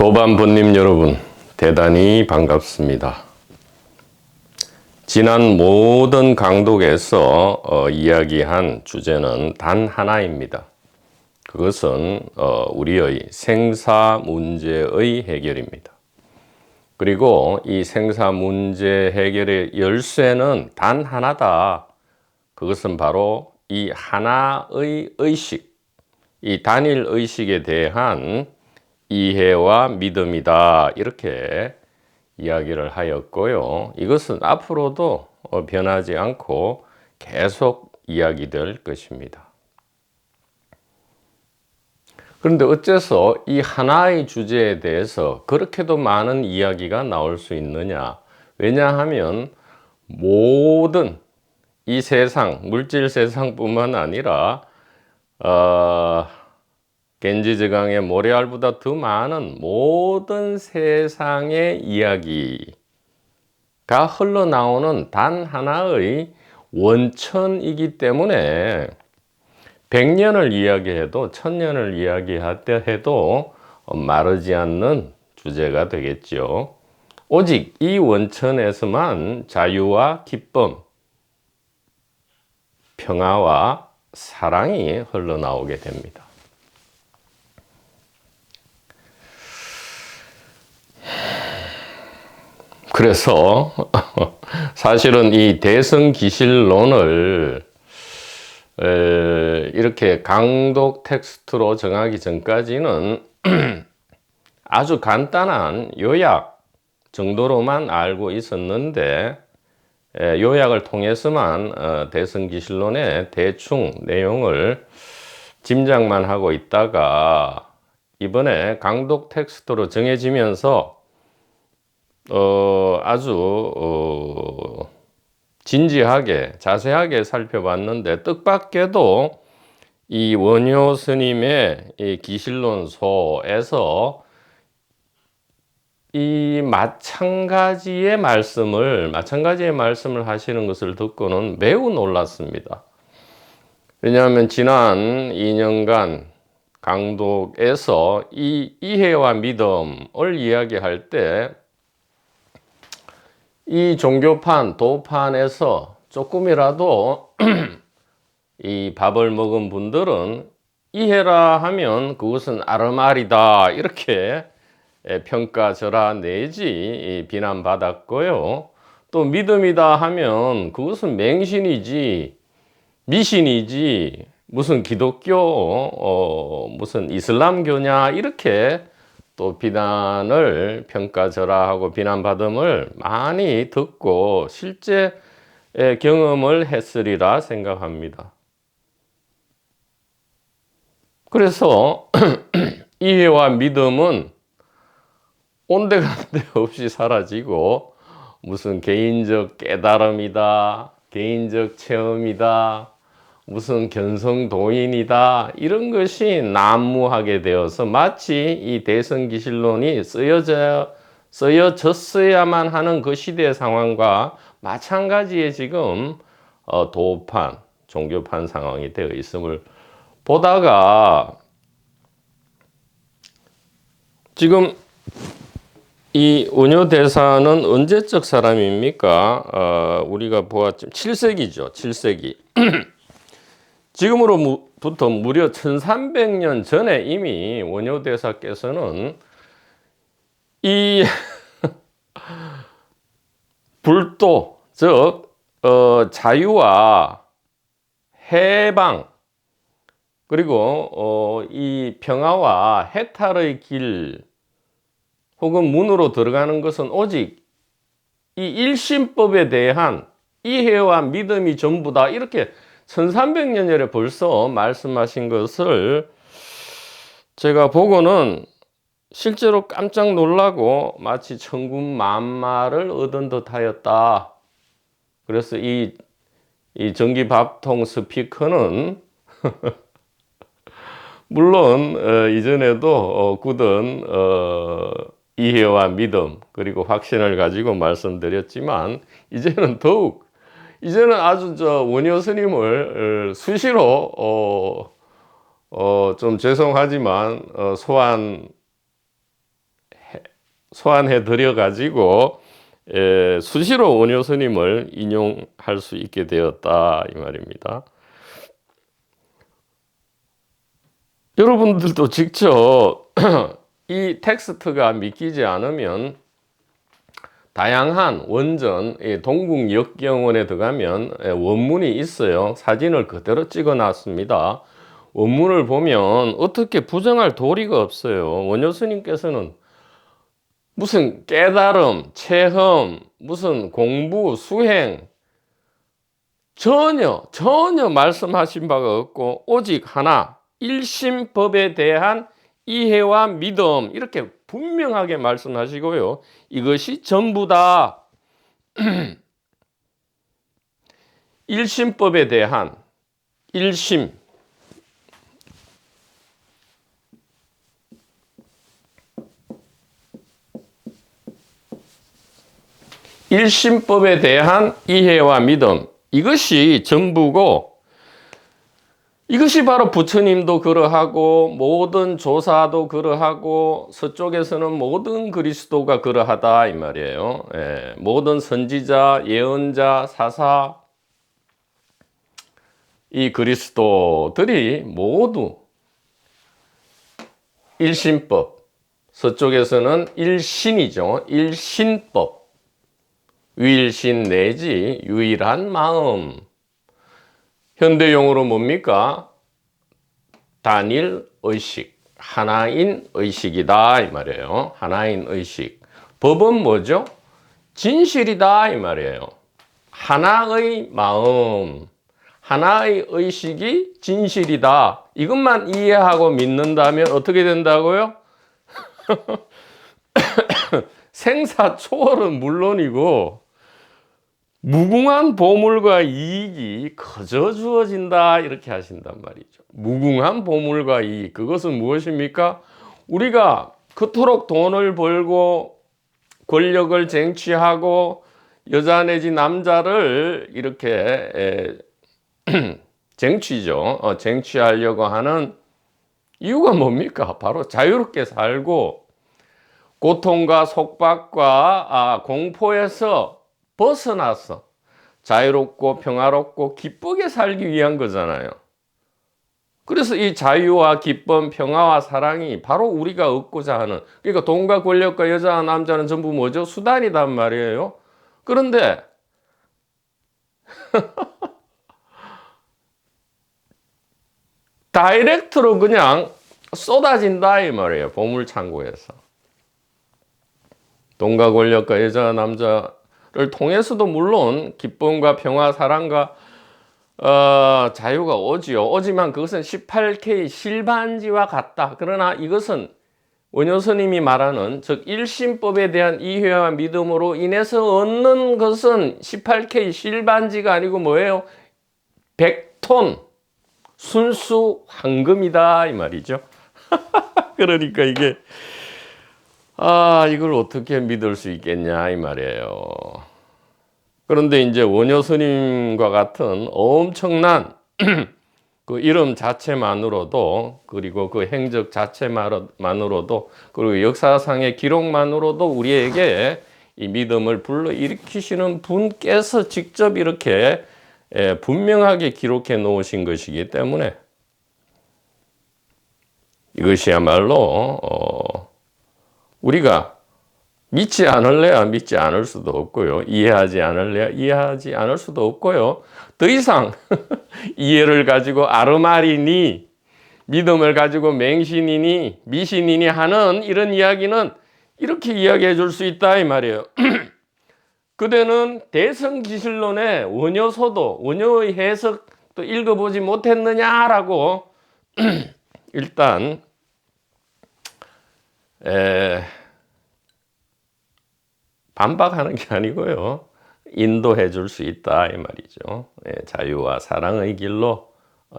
도반부님 여러분, 대단히 반갑습니다. 지난 모든 강독에서 이야기한 주제는 단 하나입니다. 그것은 우리의 생사 문제의 해결입니다. 그리고 이 생사 문제 해결의 열쇠는 단 하나다. 그것은 바로 이 하나의 의식, 이 단일 의식에 대한 이해와 믿음이다. 이렇게 이야기를 하였고요. 이것은 앞으로도 변하지 않고 계속 이야기될 것입니다. 그런데 어째서 이 하나의 주제에 대해서 그렇게도 많은 이야기가 나올 수 있느냐? 왜냐하면 모든 이 세상, 물질 세상뿐만 아니라 겐지저강의 모래알보다 더 많은 모든 세상의 이야기가 흘러나오는 단 하나의 원천이기 때문에 100년을 이야기해도 1000년을 이야기해도 마르지 않는 주제가 되겠죠. 오직 이 원천에서만 자유와 기쁨, 평화와 사랑이 흘러나오게 됩니다. 그래서 사실은 이 대성기실론을 이렇게 강독 텍스트로 정하기 전까지는 아주 간단한 요약 정도로만 알고 있었는데, 요약을 통해서만 대성기실론의 대충 내용을 짐작만 하고 있다가 이번에 강독 텍스트로 정해지면서 아주 진지하게 자세하게 살펴봤는데, 뜻밖에도 이 원효 스님의 이 기실론서에서 이 마찬가지의 말씀을 하시는 것을 듣고는 매우 놀랐습니다. 왜냐하면 지난 2년간 강독에서 이 이해와 믿음을 이야기할 때 이 종교판, 도판에서 조금이라도 이 밥을 먹은 분들은 이해라 하면 그것은 아르말이다 이렇게 평가절하 내지 비난받았고요. 또 믿음이다 하면 그것은 맹신이지 미신이지 무슨 기독교 무슨 이슬람교냐 이렇게 또 비난을 평가절하하고 비난받음을 많이 듣고 실제 경험을 했으리라 생각합니다. 그래서 이해와 믿음은 온데간데 없이 사라지고 무슨 개인적 깨달음이다, 개인적 체험이다, 무슨 견성도인이다 이런 것이 난무하게 되어서 마치 이 대성기실론이 쓰여졌어야만 하는 그 시대 상황과 마찬가지의 지금 도판, 종교판 상황이 되어 있음을 보다가 지금 이 원효 대사는 언제적 사람입니까? 우리가 보았지만 7세기죠. 7세기. 지금으로부터 무려 1300년 전에 이미 원효 대사께서는 이 불도, 즉 자유와 해방 그리고 이 평화와 해탈의 길 혹은 문으로 들어가는 것은 오직 이 일신법에 대한 이해와 믿음이 전부다 이렇게 1300년 전에 벌써 말씀하신 것을 제가 보고는 실제로 깜짝 놀라고 마치 천군만마를 얻은 듯 하였다. 그래서 이 전기밥통 스피커는 물론 이전에도 굳은 이해와 믿음 그리고 확신을 가지고 말씀드렸지만 이제는 아주 원효 스님을 수시로 좀 죄송하지만 소환해 소환해 드려 가지고 수시로 원효 스님을 인용할 수 있게 되었다 이 말입니다. 여러분들도 직접 이 텍스트가 믿기지 않으면 다양한 원전 동국역경원에 들어가면 원문이 있어요. 사진을 그대로 찍어 놨습니다. 원문을 보면 어떻게 부정할 도리가 없어요. 원효 스님께서는 무슨 깨달음, 체험, 무슨 공부, 수행 전혀 말씀하신 바가 없고 오직 하나 일심법에 대한 이해와 믿음 이렇게 분명하게 말씀하시고요. 이것이 전부다. 일심법에 대한 일심 일심법에 대한 이해와 믿음 이것이 전부고 이것이 바로 부처님도 그러하고 모든 조사도 그러하고 서쪽에서는 모든 그리스도가 그러하다 이 말이에요. 모든 선지자, 예언자, 사사 이 그리스도들이 모두 일신법 서쪽에서는 일신이죠. 일신법 위일신 내지 유일한 마음 현대용어로 뭡니까? 단일 의식, 하나인 의식이다 이 말이에요. 하나인 의식. 법은 뭐죠? 진실이다 이 말이에요. 하나의 마음, 하나의 의식이 진실이다. 이것만 이해하고 믿는다면 어떻게 된다고요? 생사 초월은 물론이고 무궁한 보물과 이익이 거저 주어진다 이렇게 하신단 말이죠. 무궁한 보물과 이익 그것은 무엇입니까? 우리가 그토록 돈을 벌고 권력을 쟁취하고 여자 내지 남자를 이렇게 쟁취죠. 쟁취하려고 하는 이유가 뭡니까? 바로 자유롭게 살고 고통과 속박과 공포에서 벗어나서 자유롭고 평화롭고 기쁘게 살기 위한 거잖아요. 그래서 이 자유와 기쁨, 평화와 사랑이 바로 우리가 얻고자 하는 그러니까 돈과 권력과 여자와 남자는 전부 뭐죠? 수단이란 말이에요. 그런데 다이렉트로 그냥 쏟아진다 이 말이에요. 보물창고에서. 돈과 권력과 여자와 남자를 통해서도 물론 기쁨과 평화, 사랑과 자유가 오지요. 오지만 그것은 18K 실반지와 같다. 그러나 이것은 원효 스님이 말하는 즉 일심법에 대한 이해와 믿음으로 인해서 얻는 것은 18K 실반지가 아니고 뭐예요? 100톤 순수 황금이다 이 말이죠. 그러니까 이게 이걸 어떻게 믿을 수 있겠냐 이 말이에요. 그런데 이제 원효 스님과 같은 엄청난 그 이름 자체만으로도 그리고 그 행적 자체만으로도 그리고 역사상의 기록만으로도 우리에게 이 믿음을 불러일으키시는 분께서 직접 이렇게 분명하게 기록해 놓으신 것이기 때문에 이것이야말로 우리가 믿지 않을래야 믿지 않을 수도 없고요. 이해하지 않을래야 이해하지 않을 수도 없고요. 더 이상 이해를 가지고 아르마리니 믿음을 가지고 맹신이니 미신이니 하는 이런 이야기는 이렇게 이야기해 줄 수 있다 이 말이에요. 그대는 대성기실론의 원효서도 원효의 해석도 읽어보지 못했느냐라고 일단 반박하는 게 아니고요. 인도해 줄 수 있다 이 말이죠. 자유와 사랑의 길로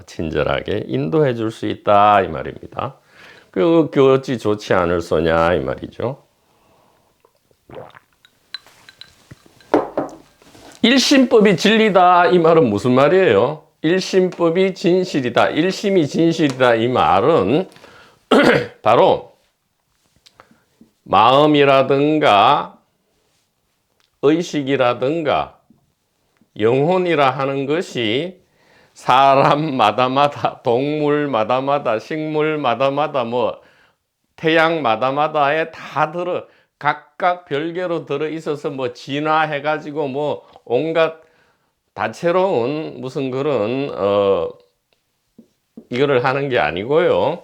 친절하게 인도해 줄 수 있다 이 말입니다. 그 어찌 좋지 않을 소냐 이 말이죠. 일심법이 진리다 이 말은 무슨 말이에요? 일심법이 진실이다. 일심이 진실이다 이 말은 바로 마음이라든가 의식이라든가 영혼이라 하는 것이 사람마다마다, 동물마다마다, 식물마다마다, 태양마다마다에 다 각각 별개로 들어 있어서 진화해가지고 온갖 다채로운 무슨 그런 이거를 하는 게 아니고요.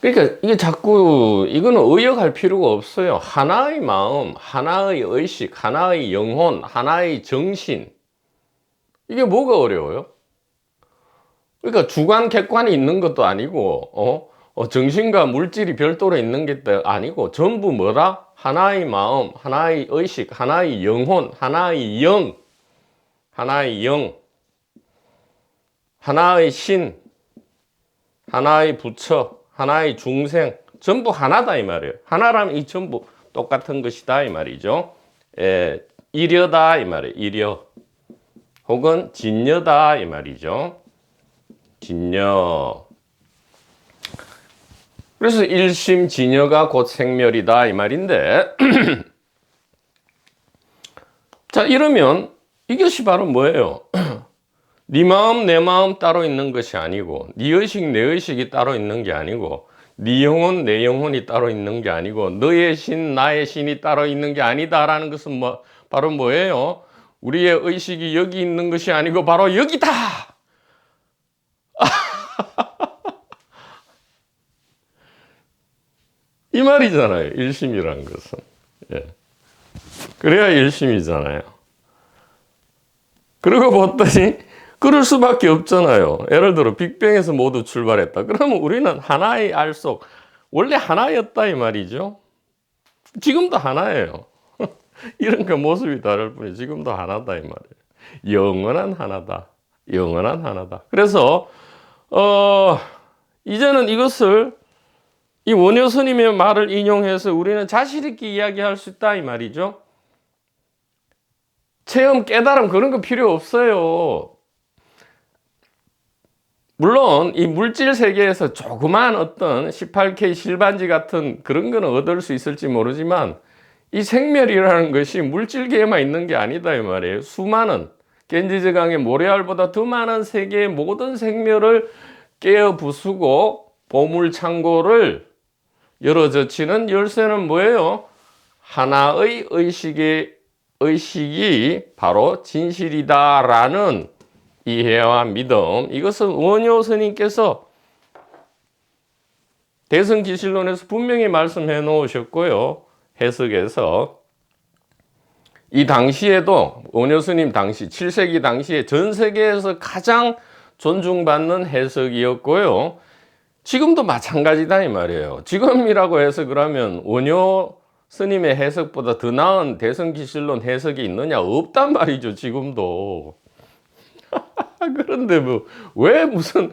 그러니까 이게 자꾸 이거는 의역할 필요가 없어요. 하나의 마음, 하나의 의식, 하나의 영혼, 하나의 정신. 이게 뭐가 어려워요? 그러니까 주관, 객관이 있는 것도 아니고, 정신과 물질이 별도로 있는 게 아니고, 전부 뭐라? 하나의 마음, 하나의 의식, 하나의 영혼, 하나의 영, 하나의 영, 하나의 신, 하나의 부처, 하나의 중생, 전부 하나다 이 말이에요. 하나라면 이 전부 똑같은 것이다 이 말이죠. 일여다 이 말이에요. 일여. 혹은 진여다 이 말이죠. 진여. 그래서 일심 진여가 곧 생멸이다 이 말인데 자, 이러면 이것이 바로 뭐예요? 네 마음 내 마음 따로 있는 것이 아니고, 네 의식 내 의식이 따로 있는 게 아니고, 네 영혼 내 영혼이 따로 있는 게 아니고, 너의 신 나의 신이 따로 있는 게 아니다라는 것은 바로 뭐예요? 우리의 의식이 여기 있는 것이 아니고 바로 여기다. 이 말이잖아요. 일심이란 것은. 예. 그래야 일심이잖아요. 그러고 봤더니 그럴 수밖에 없잖아요. 예를 들어 빅뱅에서 모두 출발했다. 그러면 우리는 하나의 알속, 원래 하나였다 이 말이죠. 지금도 하나예요. 이런 그 모습이 다를 뿐이 지금도 하나다 이 말이에요. 영원한 하나다. 영원한 하나다. 그래서 이제는 이것을 이 원효 스님의 말을 인용해서 우리는 자신 있게 이야기할 수 있다 이 말이죠. 체험, 깨달음 그런 거 필요 없어요. 물론 이 물질 세계에서 조그만 어떤 18K 실반지 같은 그런 거는 얻을 수 있을지 모르지만 이 생멸이라는 것이 물질계에만 있는 게 아니다 이 말이에요. 수많은 겐지즈강의 모래알보다 더 많은 세계의 모든 생멸을 깨어 부수고 보물창고를 열어젖히는 열쇠는 뭐예요? 하나의 의식이 바로 진실이다라는 이해와 믿음. 이것은 원효 스님께서 대승기실론에서 분명히 말씀해 놓으셨고요. 해석에서 이 당시에도 원효 스님 당시 7세기 당시에 전 세계에서 가장 존중받는 해석이었고요. 지금도 마찬가지다 이 말이에요. 지금이라고 해서 그러면 원효 스님의 해석보다 더 나은 대승기실론 해석이 있느냐? 없단 말이죠. 지금도. 그런데 왜 무슨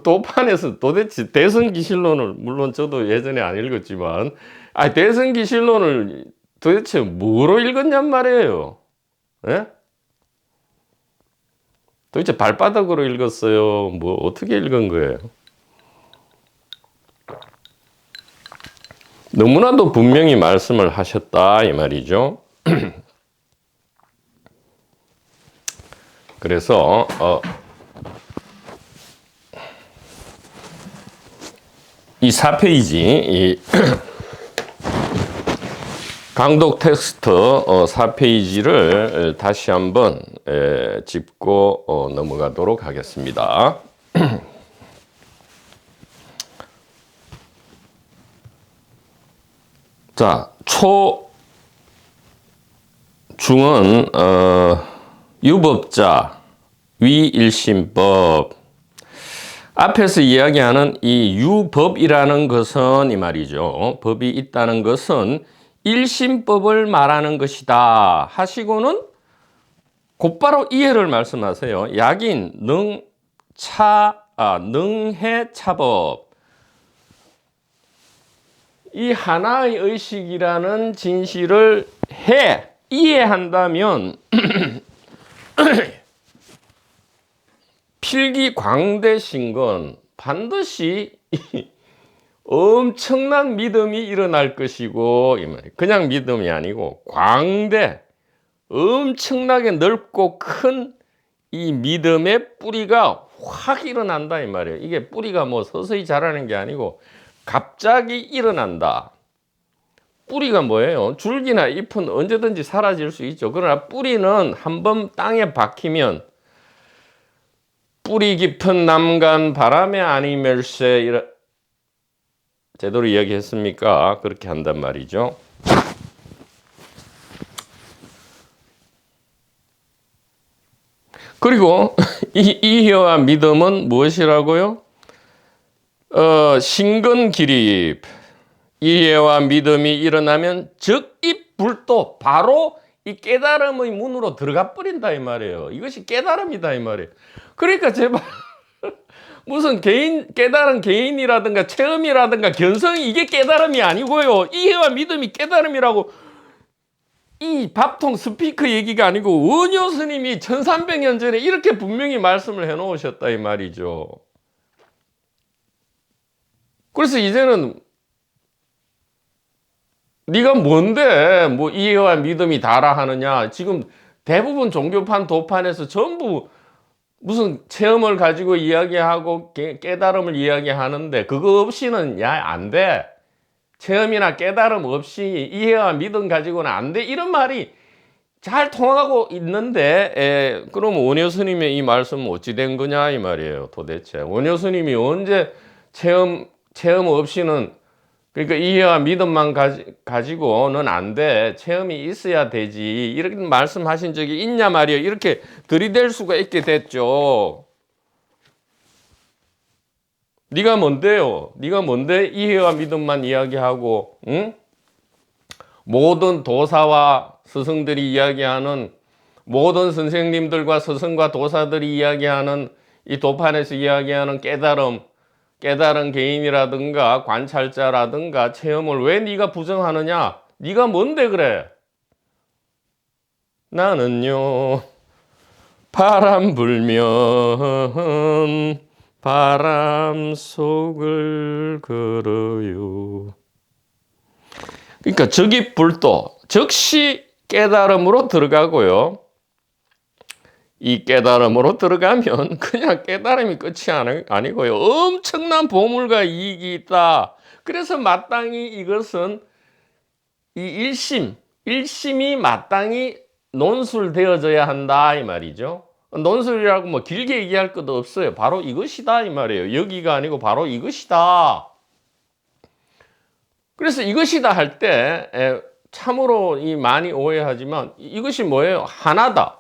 도판에서 도대체 대승기실론을, 물론 저도 예전에 안 읽었지만, 대승기실론을 도대체 뭐로 읽었냔 말이에요. 예? 도대체 발바닥으로 읽었어요? 어떻게 읽은 거예요? 너무나도 분명히 말씀을 하셨다 이 말이죠. 그래서 이 4페이지 이 강독 텍스트 4페이지를 다시 한번 짚고 넘어가도록 하겠습니다. 자, 중은 유법자, 위일심법. 앞에서 이야기하는 이 유법이라는 것은 이 말이죠. 법이 있다는 것은 일심법을 말하는 것이다 하시고는 곧바로 이해를 말씀하세요. 약인 능해차법. 이 하나의 의식이라는 진실을 이해한다면 필기광대신건 반드시 엄청난 믿음이 일어날 것이고, 이 말이에요. 그냥 믿음이 아니고 광대, 엄청나게 넓고 큰 이 믿음의 뿌리가 확 일어난다 이 말이에요. 이게 뿌리가 뭐 서서히 자라는 게 아니고 갑자기 일어난다. 뿌리가 뭐예요? 줄기나 잎은 언제든지 사라질 수 있죠. 그러나 뿌리는 한번 땅에 박히면 뿌리 깊은 남간 바람에 아니멜세, 제대로 이야기했습니까? 그렇게 한단 말이죠. 그리고 이해와 믿음은 무엇이라고요? 신근기립. 이해와 믿음이 일어나면 즉입불도 바로 이 깨달음의 문으로 들어가 버린다 이 말이에요. 이것이 깨달음이다 이 말이에요. 그러니까 제발 무슨 깨달은 개인이라든가 체험이라든가 견성이 이게 깨달음이 아니고요. 이해와 믿음이 깨달음이라고. 이 밥통 스피커 얘기가 아니고 원효 스님이 1300년 전에 이렇게 분명히 말씀을 해 놓으셨다 이 말이죠. 그래서 이제는 네가 뭔데 뭐 이해와 믿음이 다라 하느냐. 지금 대부분 종교판 도판에서 전부 무슨 체험을 가지고 이야기하고 깨달음을 이야기하는데 그거 없이는 안 돼. 체험이나 깨달음 없이 이해와 믿음 가지고는 안 돼. 이런 말이 잘 통하고 있는데, 그럼 원효 스님의 이 말씀은 어찌 된 거냐 이 말이에요. 도대체 원효 스님이 언제 체험 없이는, 그러니까 이해와 믿음만 가지고는 안 돼. 체험이 있어야 되지. 이렇게 말씀하신 적이 있냐 말이에요. 이렇게 들이댈 수가 있게 됐죠. 네가 뭔데요? 네가 뭔데 이해와 믿음만 이야기하고, 응? 모든 도사와 스승들이 이야기하는, 모든 선생님들과 스승과 도사들이 이야기하는 이 도판에서 이야기하는 깨달은 개인이라든가 관찰자라든가 체험을 왜 네가 부정하느냐? 네가 뭔데 그래? 나는요 바람 불면 바람 속을 걸어요. 그러니까 적입불도 즉시 깨달음으로 들어가고요. 이 깨달음으로 들어가면 그냥 깨달음이 끝이 아니고요. 엄청난 보물과 이익이 있다. 그래서 마땅히 이것은 이 일심이 마땅히 논술되어져야 한다 이 말이죠. 논술이라고 뭐 길게 얘기할 것도 없어요. 바로 이것이다 이 말이에요. 여기가 아니고 바로 이것이다. 그래서 이것이다 할 때 참으로 많이 오해하지만 이것이 뭐예요? 하나다.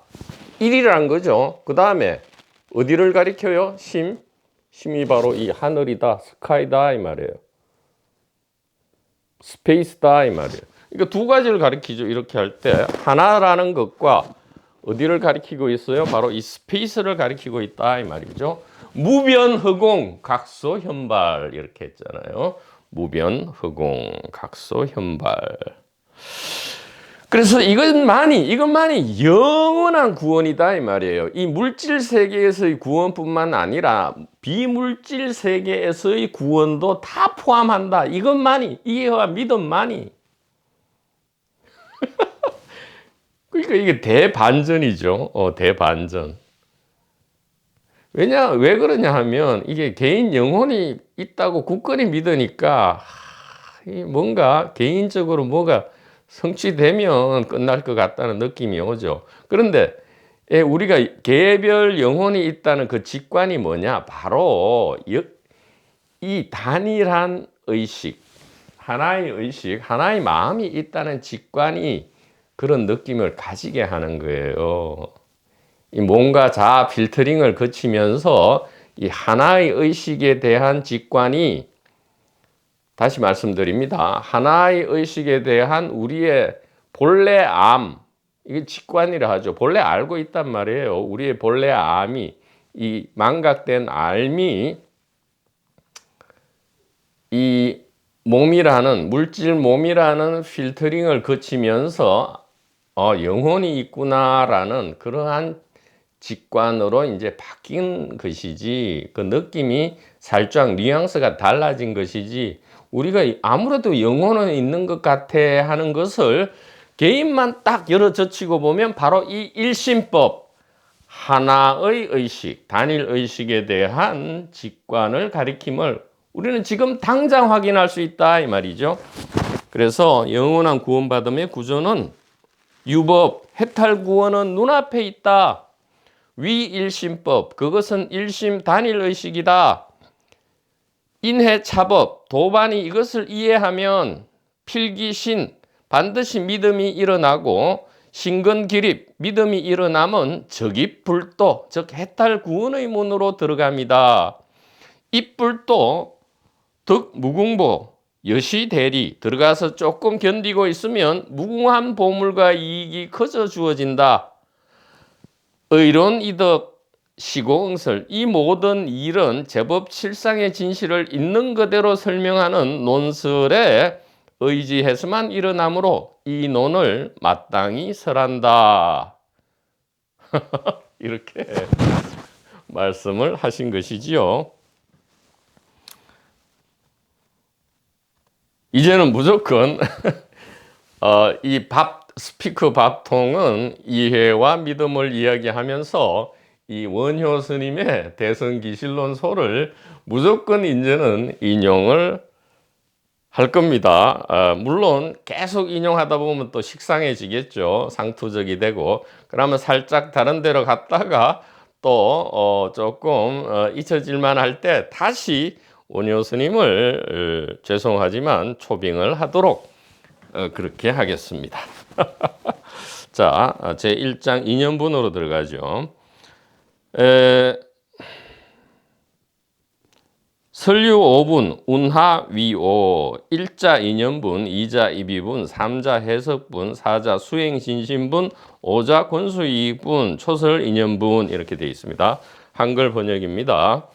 일이라는 거죠. 그 다음에 어디를 가리켜요? 심이 바로 이 하늘이다, 스카이다 이 말이에요. 스페이스다 이 말이에요. 그러니까 두 가지를 가리키죠. 이렇게 할 때 하나라는 것과 어디를 가리키고 있어요? 바로 이 스페이스를 가리키고 있다 이 말이죠. 무변허공 각소현발 이렇게 했잖아요. 무변허공 각소현발. 그래서 이것만이 영원한 구원이다 이 말이에요. 이 물질 세계에서의 구원뿐만 아니라 비물질 세계에서의 구원도 다 포함한다. 이것만이, 이해와 믿음만이. 그러니까 이게 대반전이죠. 대반전. 왜 그러냐 하면 이게 개인 영혼이 있다고 굳건히 믿으니까 뭔가 개인적으로 뭐가 성취되면 끝날 것 같다는 느낌이 오죠. 그런데 우리가 개별 영혼이 있다는 그 직관이 뭐냐? 바로 이 단일한 의식, 하나의 마음이 있다는 직관이 그런 느낌을 가지게 하는 거예요. 이 뭔가 자아 필터링을 거치면서 이 하나의 의식에 대한 직관이, 다시 말씀드립니다. 하나의 의식에 대한 우리의 본래 암, 이게 직관이라 하죠. 본래 알고 있단 말이에요. 우리의 본래 암이, 이 망각된 알미, 이 물질 몸이라는 필터링을 거치면서 영혼이 있구나라는 그러한 직관으로 이제 바뀐 것이지, 그 느낌이 살짝 뉘앙스가 달라진 것이지, 우리가 아무래도 영혼은 있는 것 같아 하는 것을 개인만 딱 열어 젖히고 보면 바로 이 일심법, 하나의 의식, 단일 의식에 대한 직관을 가리킴을 우리는 지금 당장 확인할 수 있다 이 말이죠. 그래서 영원한 구원받음의 구조는 유법, 해탈 구원은 눈앞에 있다. 위일심법, 그것은 일심 단일 의식이다. 인해차법, 도반이 이것을 이해하면 필기신, 반드시 믿음이 일어나고 신근기립, 믿음이 일어나면 적입불도, 즉 해탈 구원의 문으로 들어갑니다. 입불도, 득무궁보, 여시대리, 들어가서 조금 견디고 있으면 무궁한 보물과 이익이 커져 주어진다. 의론 이득, 시고응설, 이 모든 일은 제법 실상의 진실을 있는 그대로 설명하는 논설에 의지해서만 일어나므로 이 논을 마땅히 설한다. 이렇게 말씀을 하신 것이지요. 이제는 무조건 이 스피커 밥통은 이해와 믿음을 이야기하면서 이 원효 스님의 대성기실론서를 무조건 이제는 인용을 할 겁니다. 물론 계속 인용하다 보면 또 식상해지겠죠. 상투적이 되고, 그러면 살짝 다른 데로 갔다가 또 조금 잊혀질만 할 때 다시 원효 스님을 죄송하지만 초빙을 하도록 그렇게 하겠습니다. 자, 제1장 2년분으로 들어가죠. 설유 5분, 운하 위오, 1자 2년분, 2자 입의분, 3자 해석분, 4자 수행신신분, 5자 권수이익분, 초설 2년분 이렇게 되어 있습니다. 한글 번역입니다.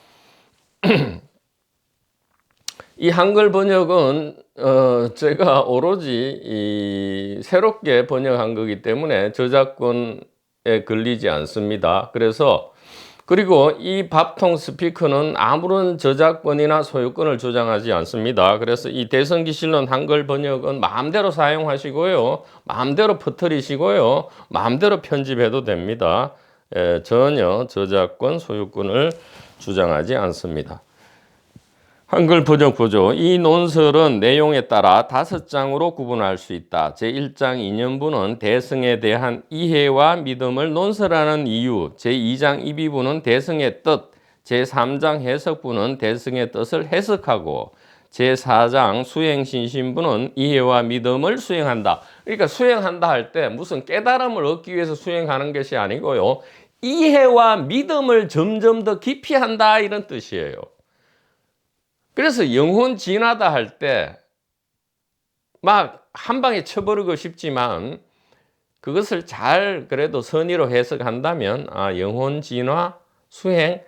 이 한글 번역은 제가 오로지 새롭게 번역한 거기 때문에 저작권에 걸리지 않습니다. 그리고 이 밥통 스피커는 아무런 저작권이나 소유권을 주장하지 않습니다. 그래서 이 대성기실론 한글 번역은 마음대로 사용하시고요, 마음대로 퍼뜨리시고요, 마음대로 편집해도 됩니다. 전혀 저작권, 소유권을 주장하지 않습니다. 한글 번역 보죠. 이 논설은 내용에 따라 5장으로 구분할 수 있다. 제1장 2년분은 대승에 대한 이해와 믿음을 논설하는 이유, 제2장 입의부는 대승의 뜻, 제3장 해석부는 대승의 뜻을 해석하고, 제4장 수행신신부는 이해와 믿음을 수행한다. 그러니까 수행한다 할 때 무슨 깨달음을 얻기 위해서 수행하는 것이 아니고요, 이해와 믿음을 점점 더 깊이 한다 이런 뜻이에요. 그래서 영혼 진화다 할 때 막 한 방에 쳐버리고 싶지만 그것을 잘 그래도 선의로 해석한다면 영혼 진화 수행,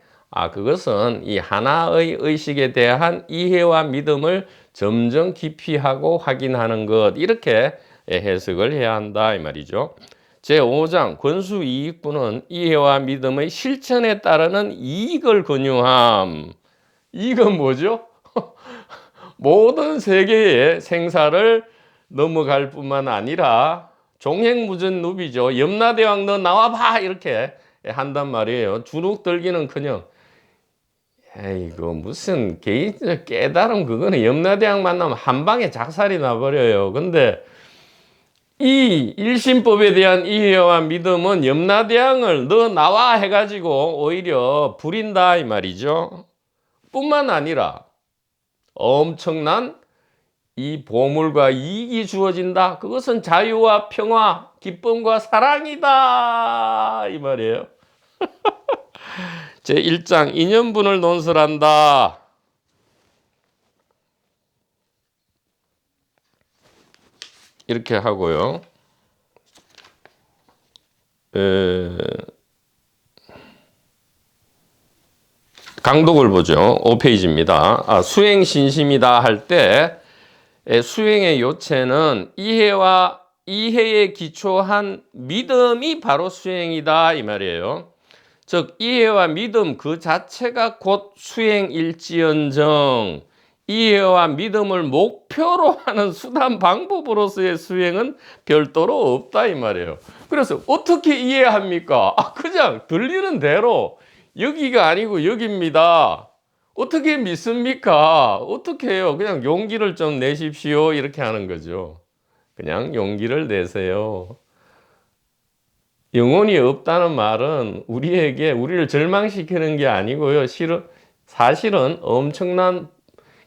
그것은 이 하나의 의식에 대한 이해와 믿음을 점점 깊이 하고 확인하는 것, 이렇게 해석을 해야 한다 이 말이죠. 제5장 권수이익부는 이해와 믿음의 실천에 따르는 이익을 권유함. 이건 뭐죠? 모든 세계의 생사를 넘어갈 뿐만 아니라 종행무전누비죠. 염라대왕 너 나와봐 이렇게 한단 말이에요. 주눅 들기는커녕 이거 무슨 개인적 깨달음, 그거는 염라대왕 만나면 한 방에 작살이 나버려요. 근데 이 일심법에 대한 이해와 믿음은 염라대왕을 너 나와 해가지고 오히려 부린다 이 말이죠. 뿐만 아니라 엄청난 이 보물과 이익이 주어진다. 그것은 자유와 평화, 기쁨과 사랑이다 이 말이에요. 제1장 2년분을 논설한다. 이렇게 하고요. 강독을 보죠. 5페이지입니다. 수행신심이다 할 때 수행의 요체는 이해에 기초한 믿음이 바로 수행이다 이 말이에요. 즉 이해와 믿음 그 자체가 곧 수행일지언정 이해와 믿음을 목표로 하는 수단 방법으로서의 수행은 별도로 없다 이 말이에요. 그래서 어떻게 이해합니까? 그냥 들리는 대로 여기가 아니고 여기입니다. 어떻게 믿습니까? 어떻게 해요? 그냥 용기를 좀 내십시오. 이렇게 하는 거죠. 그냥 용기를 내세요. 영혼이 없다는 말은 우리를 절망시키는 게 아니고요. 사실은 엄청난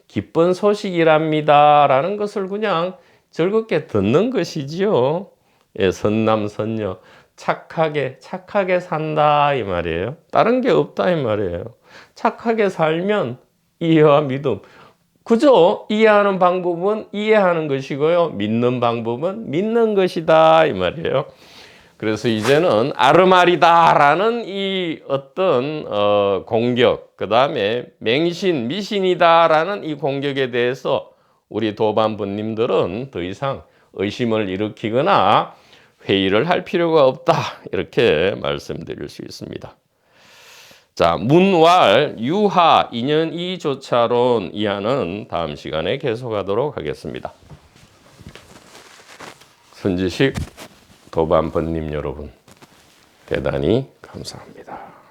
기쁜 소식이랍니다라는 것을 그냥 즐겁게 듣는 것이지요. 예, 선남선녀 착하게 산다 이 말이에요. 다른 게 없다 이 말이에요. 착하게 살면 이해와 믿음. 그저 이해하는 방법은 이해하는 것이고요. 믿는 방법은 믿는 것이다 이 말이에요. 그래서 이제는 아르마리다라는 이 어떤 공격, 그 다음에 맹신, 미신이다라는 이 공격에 대해서 우리 도반부님들은 더 이상 의심을 일으키거나 회의를 할 필요가 없다 이렇게 말씀드릴 수 있습니다. 자, 문왈, 유하, 인연이조차론 이하는 다음 시간에 계속하도록 하겠습니다. 선지식 도반번님 여러분 대단히 감사합니다.